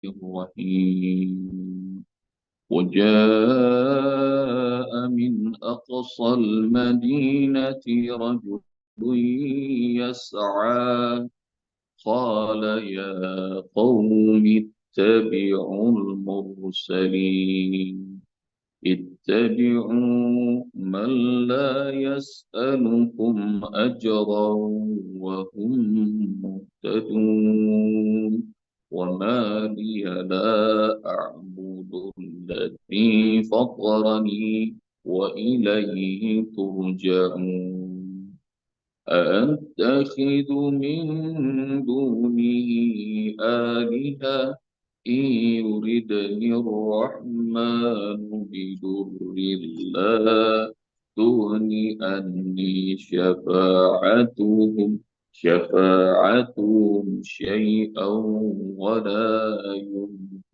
الرحيم وجاء من أقصى المدينة رجل يسعى قال يا قوم اتبعوا المرسلين اتبعوا من لا يسألكم أجرا وهم مهتدون وما لي لا أعبد الذي فطرني وإليه ترجعون أأتخذ من دونه آلهة إن يردني الرحمن بضر لا تغن عني شفاعتهم شيئا ولا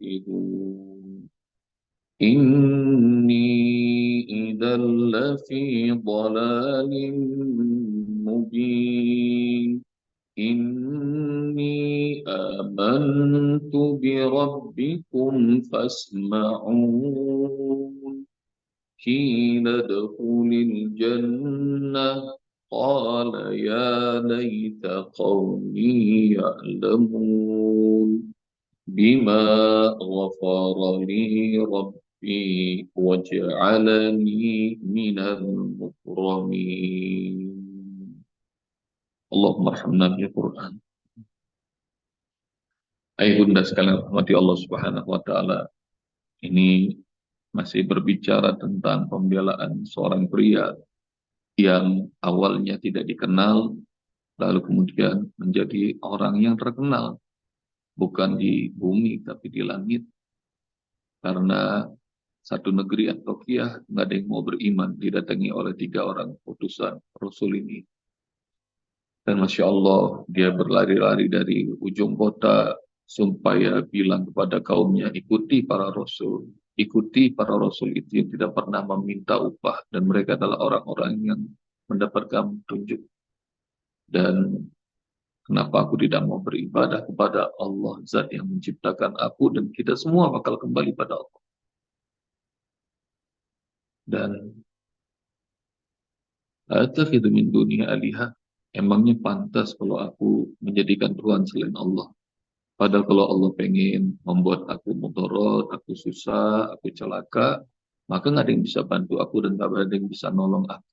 ينقذون إني إذا لفي ضلال مبين إني آمنت بربكم فاسمعون حين ادخل الجنة قال يا ليت قومي يعلمون بما غفر لي ربي وجعلني من المكرمين Allahumma arhamna bil Quran. Ayah bunda sekalian rahmati Allah Subhanahu wa taala. Ini masih berbicara tentang pembelaan seorang pria yang awalnya tidak dikenal lalu kemudian menjadi orang yang terkenal bukan di bumi tapi di langit karena satu negeri Antioquia nggak ada yang mau beriman didatangi oleh 3 orang utusan Rasul ini. Dan Masya Allah, dia berlari-lari dari ujung kota supaya bilang kepada kaumnya, ikuti para Rasul. Ikuti para Rasul itu yang tidak pernah meminta upah. Dan mereka adalah orang-orang yang mendapatkan petunjuk. Dan kenapa aku tidak mau beribadah kepada Allah, Zat yang menciptakan aku, dan kita semua bakal kembali pada Allah. Dan atakhidhu min dunia alihah. Emangnya pantas kalau aku menjadikan Tuhan selain Allah? Padahal kalau Allah pengen membuat aku mudarat, aku susah, aku celaka, maka nggak ada yang bisa bantu aku dan nggak ada yang bisa nolong aku.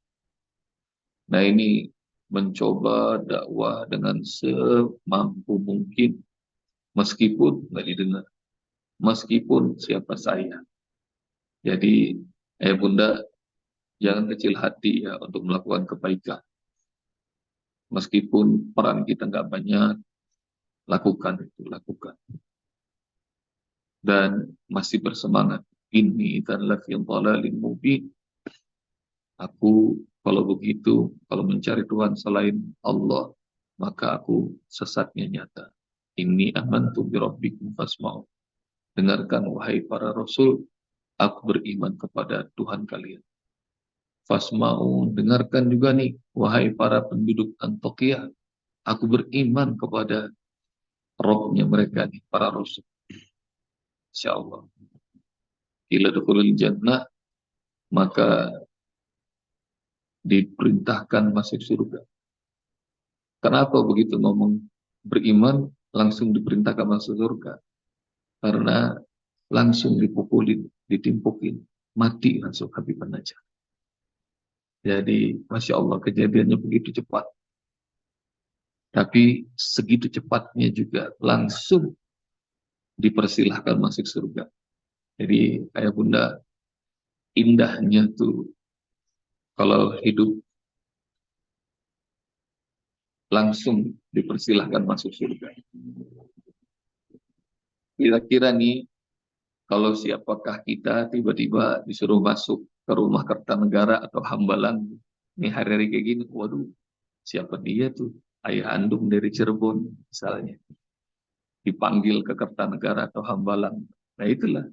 Nah ini mencoba dakwah dengan semampu mungkin, meskipun nggak didengar, meskipun siapa saya. Jadi, bunda, jangan kecil hati ya untuk melakukan kebaikan. Meskipun peran kita nggak banyak, lakukan itu, lakukan. Dan masih bersemangat. Ini adalah fi dhalalin mubin. Aku kalau begitu, kalau mencari Tuhan selain Allah, maka aku sesatnya nyata. Ini amantu bi rabbikum fasma'u. Dengarkan wahai para rasul, aku beriman kepada Tuhan kalian. Fasma'u, dengarkan juga nih wahai para penduduk Antioquia, aku beriman kepada Rabbnya mereka nih, para rasul. Insyaallah. Ila dukhulul jannah, maka diperintahkan masuk surga. Kenapa begitu ngomong beriman langsung diperintahkan masuk surga? Karena langsung dipukulin, ditimpukin, mati langsung Habib Najjar. Jadi Masya Allah kejadiannya begitu cepat. Tapi segitu cepatnya juga langsung dipersilahkan masuk surga. Jadi ayah bunda, indahnya tuh kalau hidup langsung dipersilahkan masuk surga. Kira-kira nih, kalau siapakah kita tiba-tiba disuruh masuk ke rumah Kertanegara atau Hambalang, nih hari-hari kayak gini, waduh, siapa dia tuh? Ayah Andung dari Cirebon, misalnya. Dipanggil ke Kertanegara atau Hambalang. Nah itulah,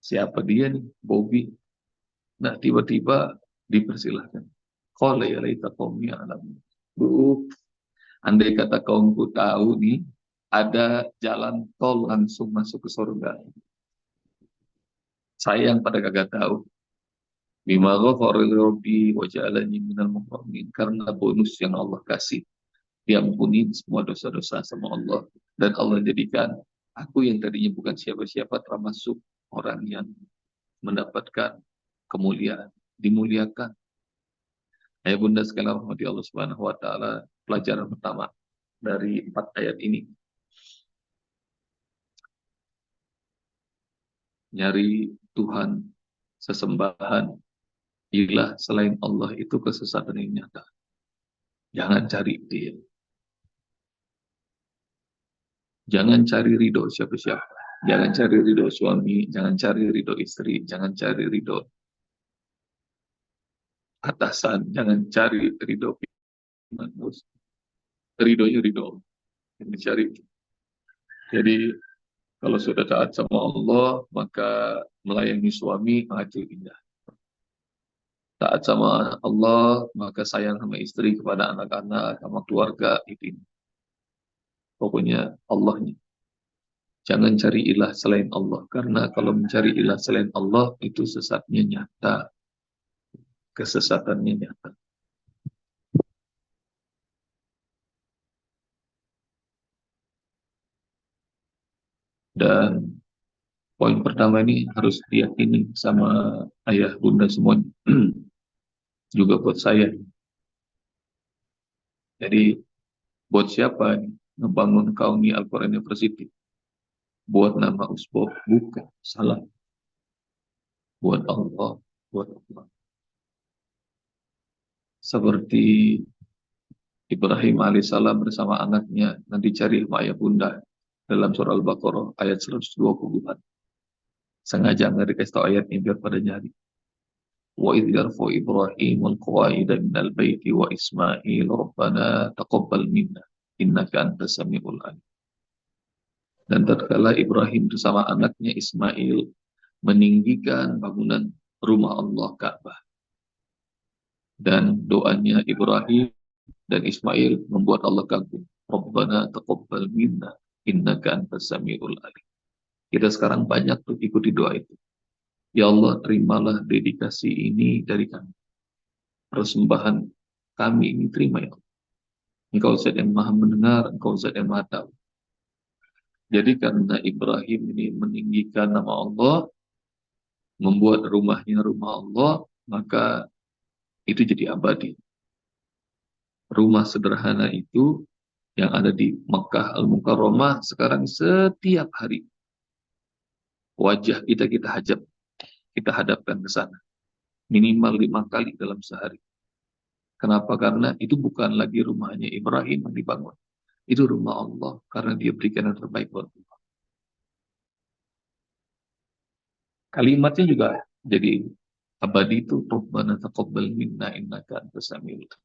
siapa dia nih? Bobby. Nah tiba-tiba dipersilahkan. Qala ya laita qaumi ya'lamun. Bu, andai kata kaumku tahu nih, ada jalan tol langsung masuk ke surga. Saya yang pada kagak tahu. Bima ghafara rabbi wa ja'alani minal mukramin. Karena bonus yang Allah kasih, diampuni semua dosa-dosa sama Allah. Dan Allah jadikan aku yang tadinya bukan siapa-siapa termasuk orang yang mendapatkan kemuliaan, dimuliakan. Ayah bunda sekalian rahmati Allah Subhanahu wa taala, pelajaran pertama dari 4 ayat ini, nyari Tuhan, sesembahan, ilah selain Allah itu kesesatan yang nyata. Jangan cari dia. Jangan cari ridho siapa-siapa. Jangan cari ridho suami, jangan cari ridho istri, jangan cari ridho atasan, jangan cari ridho manusia. Ridhonya ridho yang dicari. Jadi kalau sudah taat sama Allah, maka melayani suami itu indah. Taat sama Allah, maka sayang sama istri, kepada anak-anak, sama keluarga, itu indah. Pokoknya Allahnya. Jangan cari ilah selain Allah. Karena kalau mencari ilah selain Allah, itu sesatnya nyata. Kesesatannya nyata. Dan poin pertama ini harus diyakini sama ayah bunda semuanya. Juga buat saya. Jadi buat siapa nih ngebangun Kaumi Al-Quran University? Buat nama Usbok? Bukan. Salah. Buat Allah. Buat Allah. Seperti Ibrahim alaihissalam bersama anaknya. Nanti cari ayah bunda. Dalam surah Al-Baqarah ayat 124. Sengaja nggak dikasih tahu ayatnya biar pada nyari. Wa idh yarfa'u Ibrahim al-qawa'ida minal baiti wa Ismail rabbana taqabbal minna innaka antas samiul alim. Dan tatkala Ibrahim bersama anaknya Ismail meninggikan bangunan rumah Allah Ka'bah, dan doanya Ibrahim dan Ismail membuat Allah kagum. Rabbana taqabbal minna innaka antas samiul alim. Kita sekarang banyak tuh ikuti doa itu. Ya Allah, terimalah dedikasi ini dari kami. Persembahan kami ini terima ya Allah. Engkau zat yang maha mendengar, engkau zat yang maha tahu. Jadi karena Ibrahim ini meninggikan nama Allah, membuat rumahnya rumah Allah, maka itu jadi abadi. Rumah sederhana itu yang ada di Mekah Al-Mukarramah sekarang setiap hari wajah kita hajab, kita hadapkan ke sana. Minimal 5 kali dalam sehari. Kenapa? Karena itu bukan lagi rumahnya Ibrahim yang dibangun. Itu rumah Allah karena dia berikan yang terbaik buat Allah. Kalimatnya juga jadi abadi itu. Rabbana taqabbal minna innaka antas samiul alim.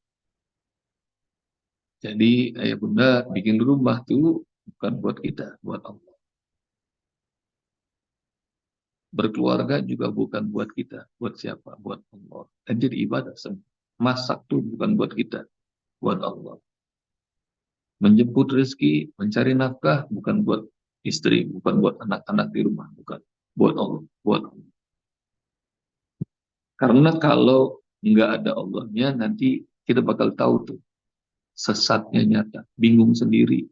Jadi ayah bunda bikin rumah tuh bukan buat kita, buat Allah. Berkeluarga juga bukan buat kita, buat siapa? Buat Allah. Dan jadi ibadah semua. Masak tuh bukan buat kita, buat Allah. Menjemput rezeki, mencari nafkah bukan buat istri, bukan buat anak-anak di rumah, bukan. Buat Allah, buat Allah. Karena kalau nggak ada Allahnya, nanti kita bakal tahu tuh sesatnya nyata, bingung sendiri.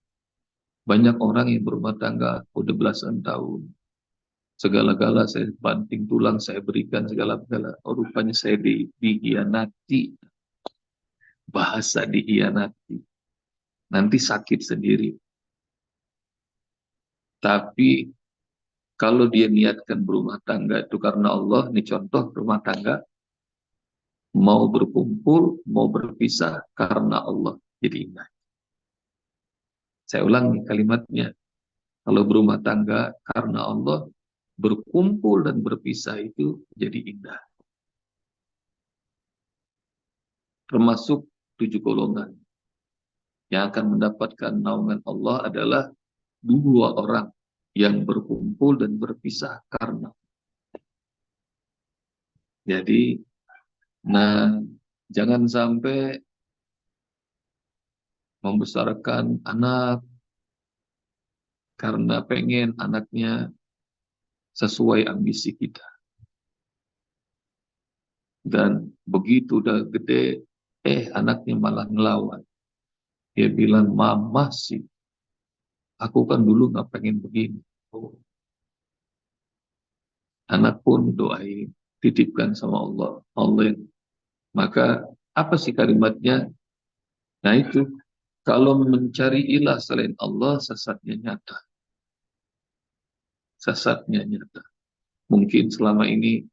Banyak orang yang berumah tangga udah belasan tahun, segala-gala saya banting tulang, saya berikan segala-gala. Oh, rupanya saya dihianati, bahasa dihianati. Nanti sakit sendiri. Tapi kalau dia niatkan berumah tangga itu karena Allah, ini contoh rumah tangga, mau berkumpul, mau berpisah karena Allah, jadi indah. Saya ulangi kalimatnya. Kalau berumah tangga karena Allah, berkumpul dan berpisah itu jadi indah. Termasuk 7 golongan. Yang akan mendapatkan naungan Allah adalah 2 orang yang berkumpul dan berpisah karena. Jadi, jangan sampai membesarkan anak karena pengen anaknya sesuai ambisi kita. Dan begitu udah gede, anaknya malah ngelawan. Dia bilang, mama sih, aku kan dulu nggak pengen begini. Oh, anak pun doain, titipkan sama Allah. Allah. Maka apa sih kalimatnya? Nah itu, kalau mencari ilah selain Allah, sesatnya nyata. Sesatnya nyata. Mungkin selama ini,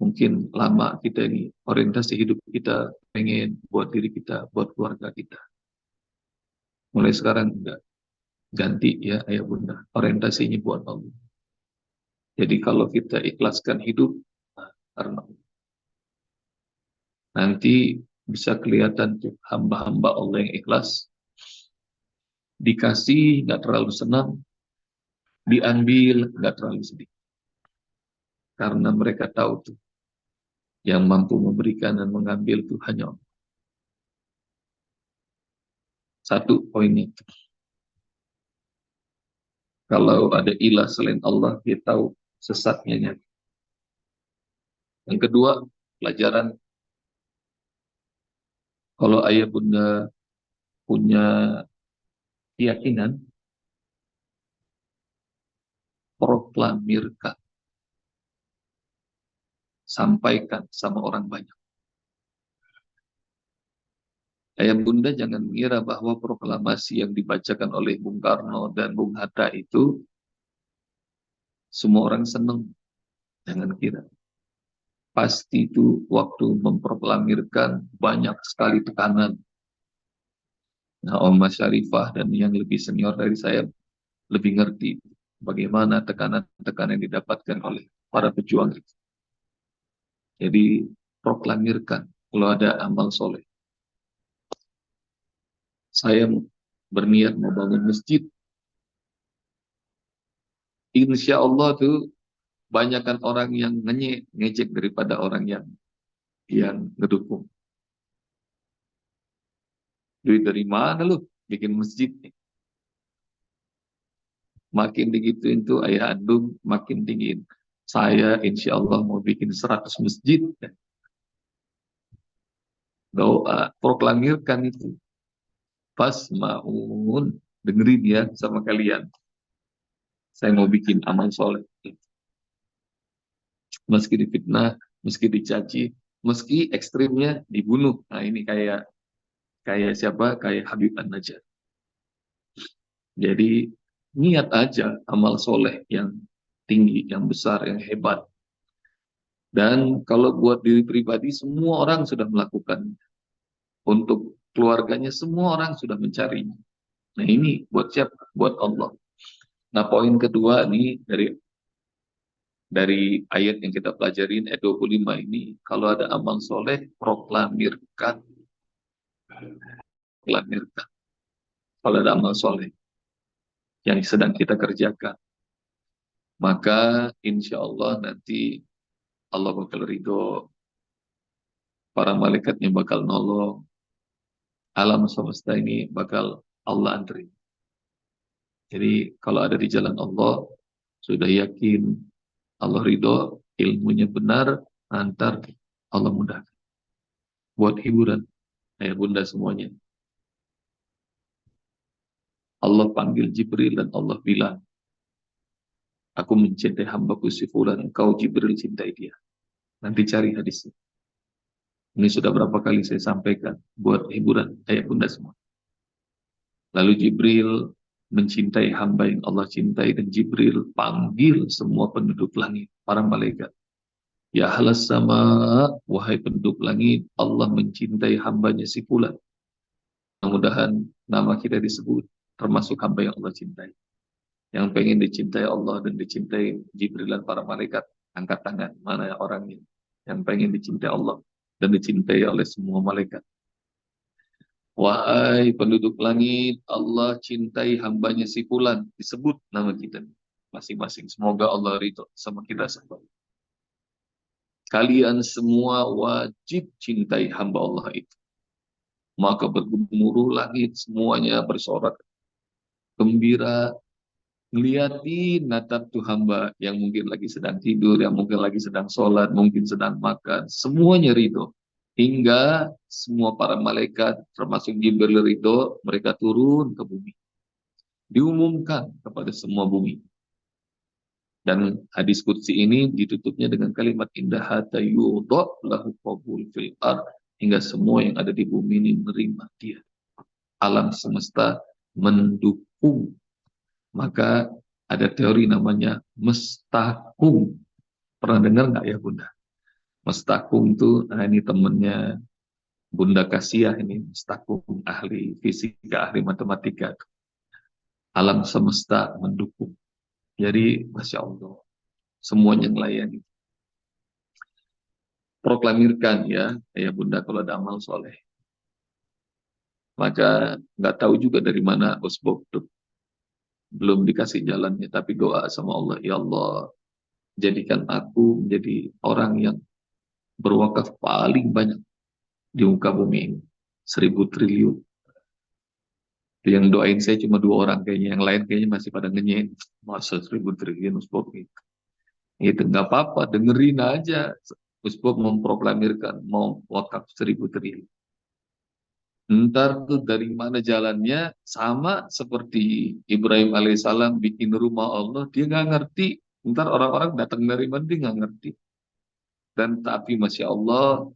mungkin lama kita ini, orientasi hidup kita pengen buat diri kita, buat keluarga kita. Mulai sekarang enggak. Ganti ya ayah bunda. Orientasinya buat Allah. Jadi kalau kita ikhlaskan hidup, nah, karena nanti bisa kelihatan tuh hamba-hamba Allah yang ikhlas, dikasih nggak terlalu senang, diambil nggak terlalu sedih. Karena mereka tahu tuh, yang mampu memberikan dan mengambil tuh hanya Allah. Satu poinnya. Kalau ada ilah selain Allah, dia tahu sesatnya. Yang kedua, pelajaran, kalau ayah bunda punya keyakinan, proklamirkan, sampaikan sama orang banyak. Ayah bunda jangan mengira bahwa proklamasi yang dibacakan oleh Bung Karno dan Bung Hatta itu semua orang senang. Jangan kira. Pasti itu waktu memproklamirkan banyak sekali tekanan. Nah, Om Syarifah dan yang lebih senior dari saya lebih ngerti bagaimana tekanan-tekanan yang didapatkan oleh para pejuang itu. Jadi proklamirkan kalau ada amal soleh. Saya berniat mau bangun masjid. Insya Allah tuh banyakkan orang yang ngejek daripada orang yang ngedukung. Duit dari mana lu bikin masjid? Makin digituin tuh ayah andung, makin dingin. Saya insya Allah mau bikin 100 masjid. Doa, proklamirkan itu. Pas maun, dengerin ya sama kalian. Saya mau bikin amal soleh. Meski difitnah, meski dicaci, meski ekstrimnya dibunuh. Nah ini kayak kayak siapa? Kayak Habib An-Najjar. Jadi niat aja amal soleh yang tinggi, yang besar, yang hebat. Dan kalau buat diri pribadi, semua orang sudah melakukan. Untuk keluarganya, semua orang sudah mencarinya. Nah ini buat siapa? Buat Allah. Nah poin kedua nih dari ayat yang kita pelajarin, ayat 25 ini, kalau ada amal soleh, proklamirkan. Proklamirkan. Kalau ada amal soleh yang sedang kita kerjakan, maka insya Allah nanti Allah bakal ridho, para malaikatnya bakal nolong, alam semesta ini bakal Allah antri. Jadi kalau ada di jalan Allah, sudah yakin Allah ridho, ilmunya benar, antar Allah mudah. Buat hiburan, ayah bunda semuanya. Allah panggil Jibril dan Allah bilang, aku mencintai hambaku si fulan, engkau Jibril cintai dia. Nanti cari hadisnya. Ini sudah berapa kali saya sampaikan buat hiburan ayah bunda semua. Lalu Jibril mencintai hamba yang Allah cintai, dan Jibril panggil semua penduduk langit, para malaikat. Ya halas sama, wahai penduduk langit, Allah mencintai hambanya si fulan. Mudah-mudahan nama kita disebut termasuk hamba yang Allah cintai. Yang pengen dicintai Allah dan dicintai Jibril dan para malaikat, angkat tangan. Mana orangnya yang pengen dicintai Allah dan dicintai oleh semua malaikat? Wahai penduduk langit, Allah cintai hambanya si fulan. Disebut nama kita masing-masing. Semoga Allah ridho sama kita semua. Kalian semua wajib cintai hamba Allah itu. Maka bergemuruh langit semuanya bersorak gembira ngeliatin natap tuh hamba yang mungkin lagi sedang tidur, yang mungkin lagi sedang sholat, mungkin sedang makan, semuanya ridho. Hingga semua para malaikat, termasuk Jibril ridho, mereka turun ke bumi. Diumumkan kepada semua bumi. Dan hadis qudsi ini ditutupnya dengan kalimat indah hatta yudha lahu qabul fil ard, hingga semua yang ada di bumi ini menerima dia. Alam semesta mendukung. Maka ada teori namanya mestakum. Pernah dengar nggak ya Bunda? Mestakum itu, nah ini temennya Bunda Kasiah ini, mestakum, ahli fisika, ahli matematika. Alam semesta mendukung. Jadi, Masya Allah, semuanya melayani. Proklamirkan ya Bunda, kalau ada amal soleh. Maka nggak tahu juga dari mana Usbok tuh. Belum dikasih jalannya, tapi doa sama Allah. Ya Allah, jadikan aku menjadi orang yang berwakaf paling banyak di muka bumi ini. 1.000 triliun. Yang doain saya cuma 2 orang kayaknya. Yang lain kayaknya masih pada ngenyain. Masa 1.000 triliun Usbok itu. Itu nggak apa-apa, dengerin aja. Usbok memproklamirkan mau wakaf 1.000 triliun. Ntar tuh dari mana jalannya, sama seperti Ibrahim alaihissalam bikin rumah Allah, dia nggak ngerti. Ntar orang-orang datang dari mana dia nggak ngerti. Dan tapi Masya Allah,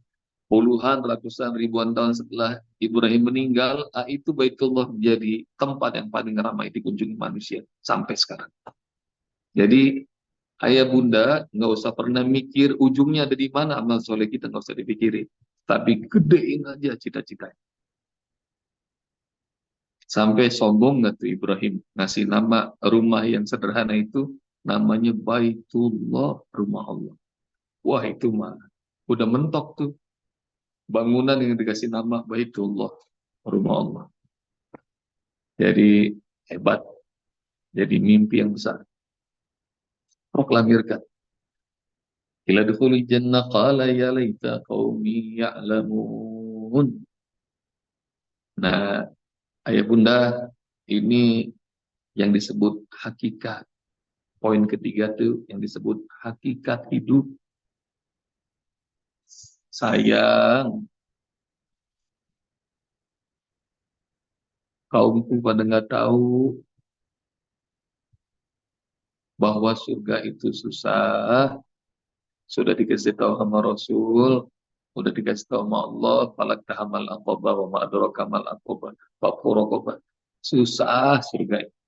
puluhan, ratusan, ribuan tahun setelah Ibrahim meninggal, itu Baitullah menjadi tempat yang paling ramai dikunjungi manusia sampai sekarang. Jadi ayah bunda nggak usah pernah mikir ujungnya ada di mana amal soleh kita, nggak usah dipikirin. Tapi gedein aja cita-citanya. Sampai sombong nggak tuh Ibrahim ngasih nama rumah yang sederhana itu namanya Baitullah, rumah Allah. Wah itu mah udah mentok tuh bangunan yang dikasih nama Baitullah, rumah Allah. Jadi hebat, jadi mimpi yang besar. Proklamirkan. Ila dukhuli jannah qala ya laita qaumi ya'lamun. Nah, ayah bunda, ini yang disebut hakikat. Poin ketiga tuh yang disebut hakikat hidup. Sayang, kaumku pada nggak tahu bahwa surga itu susah. Sudah dikasih tahu sama Rasul, sudah dikasih tahu sama Allah, falak tahamal aqabah wa ma'adraka mal aqabah, faquraqabah. Susah surga itu.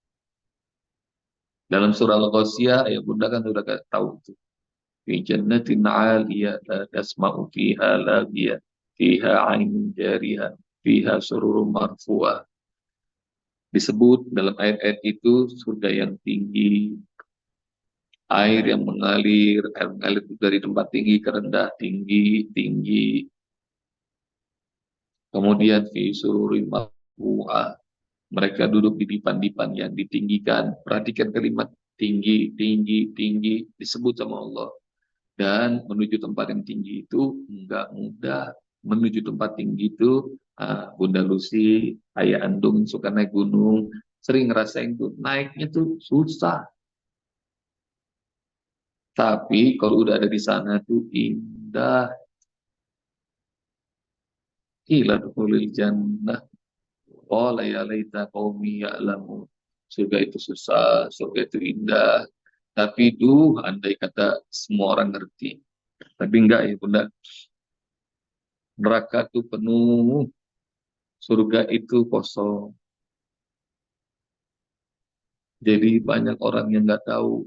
Dalam surah Al-Ghasyiyah, ya bunda kan sudah tahu itu. Fi jannatin 'aliyah la tasma'u fiha lagiyah, fiha 'ainun jariyah, fiha sururun marfu'ah. Disebut dalam ayat-ayat itu surga yang tinggi, air mengalir dari tempat tinggi ke rendah, tinggi, tinggi. Kemudian fi sururin marfu'ah, mereka duduk di dipan-dipan yang ditinggikan. Perhatikan kalimat tinggi, tinggi, tinggi disebut sama Allah. Dan menuju tempat yang tinggi itu enggak mudah. Menuju tempat tinggi itu, Bunda Lucy, Ayah Andung suka naik gunung, sering ngerasain tuh naiknya tuh susah. Tapi kalau udah ada di sana tuh indah. Ila dukhulil jannah. Qala ya laita qaumi ya'lamun. Surga itu susah, surga itu indah. Tapi andai kata semua orang ngerti. Tapi enggak ya bunda. Neraka itu penuh, surga itu kosong. Jadi banyak orang yang nggak tahu.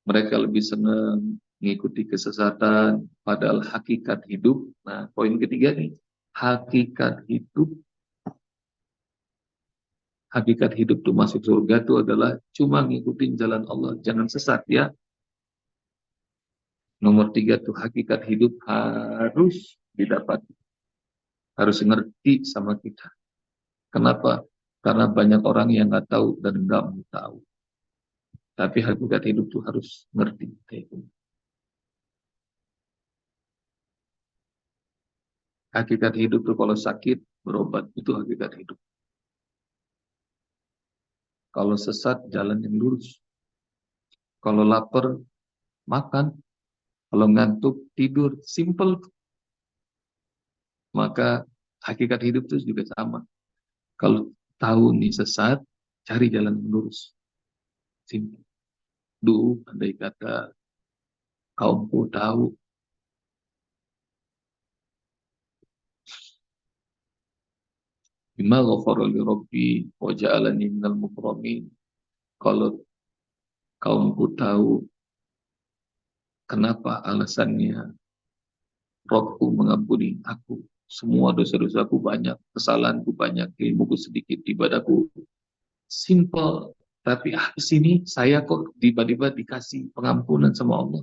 Mereka lebih senang mengikuti kesesatan. Padahal hakikat hidup. Nah poin ketiga nih. Hakikat hidup tuh masuk surga itu adalah cuma ngikutin jalan Allah. Jangan sesat ya. Nomor 3 tuh hakikat hidup harus didapat. Harus ngerti sama kita. Kenapa? Karena banyak orang yang nggak tahu dan nggak mau tahu. Tapi hakikat hidup tuh harus ngerti. Hakikat hidup tuh kalau sakit berobat, itu hakikat hidup. Kalau sesat, jalan yang lurus. Kalau lapar, makan. Kalau ngantuk, tidur. Simple. Maka hakikat hidup itu juga sama. Kalau tahu nih sesat, cari jalan yang lurus. Simple. Andai kata kaumku tahu, bima ghafara li rabbi wa ja'alani minal mukramin. Kalau kaumku tahu kenapa alasannya Robku mengampuni aku. Semua dosa-dosaku banyak, kesalahanku banyak, ilmuku sedikit, ibadahku simple. Tapi sini saya kok tiba-tiba dikasih pengampunan sama Allah.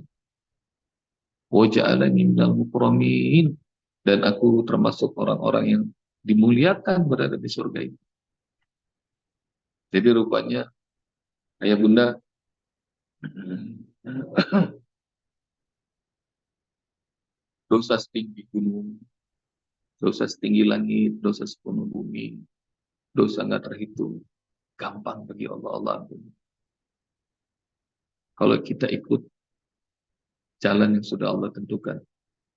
Wa ja'alani minal mukramin. Dan aku termasuk orang-orang yang dimuliakan berada di surga ini. Jadi rupanya ayah bunda, dosa setinggi gunung, dosa setinggi langit, dosa sepenuh bumi, dosa nggak terhitung, gampang bagi Allah. Allah ampuni. Kalau kita ikut jalan yang sudah Allah tentukan,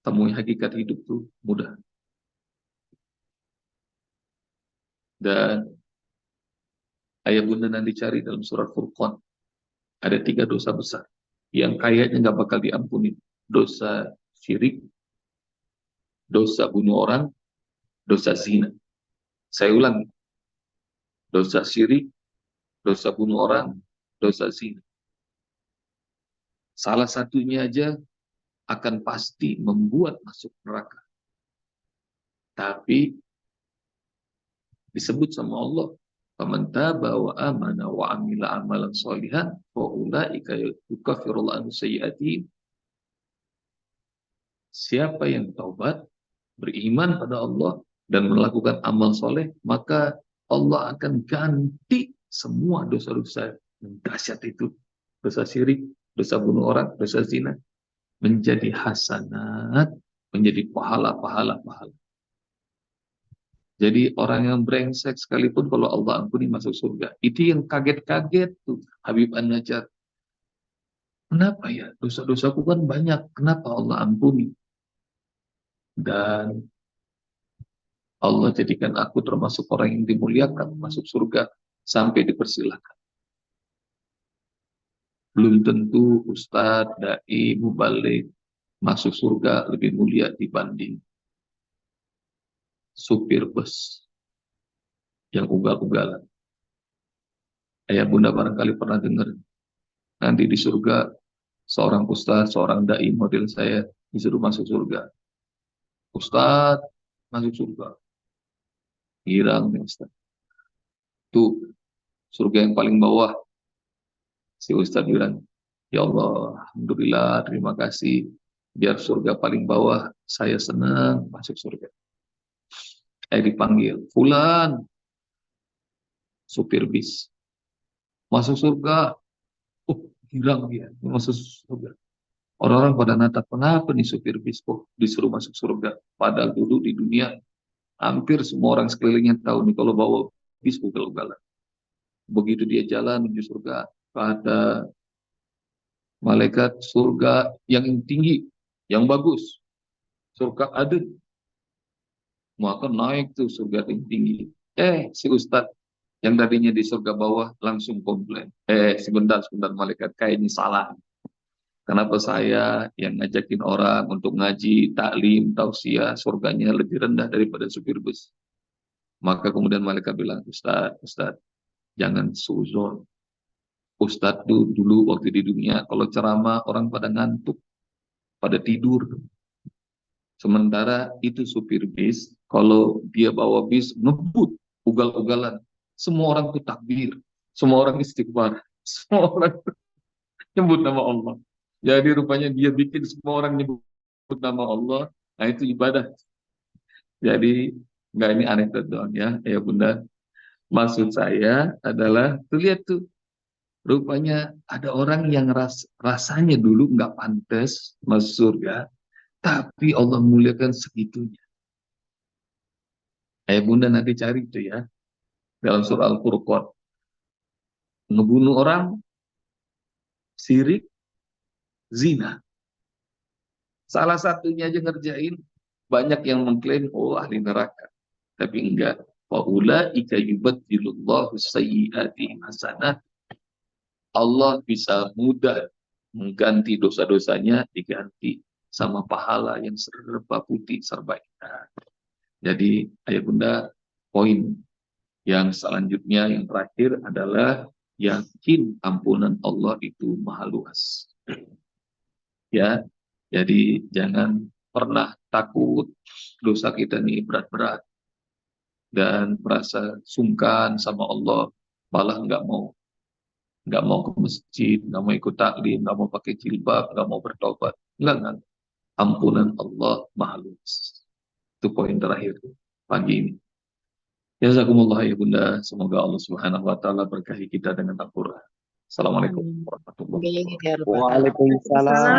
temui hakikat hidup itu mudah. Dan ayah bunda nanti cari dalam surat Furqan, ada 3 dosa besar yang kayaknya nggak bakal diampuni. Dosa syirik, dosa bunuh orang, dosa zina. Saya ulang, dosa syirik, dosa bunuh orang, dosa zina. Salah satunya aja akan pasti membuat masuk neraka. Tapi disebut sama Allah, faman taba wa amana wa amila amalan sholihan fa ulaika yukaffiru anhu sayyi'atihim. Siapa yang taubat, beriman pada Allah dan melakukan amal soleh, maka Allah akan ganti semua dosa-dosa yang dahsyat itu, dosa syirik, dosa bunuh orang, dosa zina, menjadi hasanat, menjadi pahala-pahala. Jadi orang yang brengsek sekalipun kalau Allah ampuni masuk surga. Itu yang kaget-kaget tuh Habib An-Najjar. Kenapa ya? Dosa-dosaku kan banyak. Kenapa Allah ampuni? Dan Allah jadikan aku termasuk orang yang dimuliakan masuk surga sampai dipersilahkan. Belum tentu ustadz, dai, mubalik masuk surga lebih mulia dibanding supir bus yang ugal-ugalan. Ayah bunda barangkali pernah dengar, nanti di surga seorang ustadz, seorang dai model saya disuruh masuk surga. Ustadz masuk surga. Girang nih ustadz. Tuh surga yang paling bawah. Si ustadz bilang, ya Allah, alhamdulillah, terima kasih. Biar surga paling bawah, saya senang masuk surga. Saya dipanggil, Fulan, supir bis. Masuk surga. Oh, girang dia, masuk surga. Orang-orang pada natap, kenapa nih supir bis kok disuruh masuk surga? Padahal dulu di dunia, hampir semua orang sekelilingnya tahu nih kalau bawa bis ugal-ugalan. Begitu dia jalan menuju surga, ada malaikat surga yang tinggi, yang bagus. Surga Aden. Maka naik tuh surga yang tinggi. Si Ustadz yang tadinya di surga bawah langsung komplain. Sebentar malaikat, kayaknya salah. Kenapa saya yang ngajakin orang untuk ngaji, taklim, tausiah, surganya lebih rendah daripada supir bus? Maka kemudian malaikat bilang, Ustadz, jangan suzon. Ustadz dulu waktu di dunia, kalau ceramah orang pada ngantuk, pada tidur. Sementara itu supir bis, kalau dia bawa bis, ngebut, ugal-ugalan. Semua orang itu takbir, semua orang istighfar, semua orang nyebut nama Allah. Jadi rupanya dia bikin semua orang nyebut nama Allah, nah itu ibadah. Jadi, enggak, ini anekdot doang ya bunda. Maksud saya adalah, tuh lihat tuh, rupanya ada orang yang rasanya dulu nggak pantas masuk surga, tapi Allah muliakan segitunya. Ayah bunda nanti cari itu ya, dalam surah Al-Furqan. ngebunuh orang, sirik, zina. Salah satunya aja ngerjain, banyak yang mengklaim, oh ahli neraka. Tapi enggak. Faulaika yubaddilullahu sayyi'atihim hasanat. Allah bisa mudah mengganti dosa-dosanya, diganti sama pahala yang serba putih, serba indah. Jadi, ayah bunda, poin yang selanjutnya, yang terakhir adalah yakin ampunan Allah itu maha luas. Ya, jadi jangan pernah takut dosa kita ini berat-berat dan merasa sungkan sama Allah, malah nggak mau ke masjid, nggak mau ikut taklim, nggak mau pakai jilbab, nggak mau bertobat. Enggak. Ampunan Allah maha luas. Itu poin terakhir pagi ini. Jazakumullah ya bunda. Semoga Allah Subhanahu wa taala berkahi kita dengan Al-Quran. Assalamualaikum Amin. warahmatullahi Amin. Ya wabarakatuh. Rabbal Alamin. Waalaikumsalam.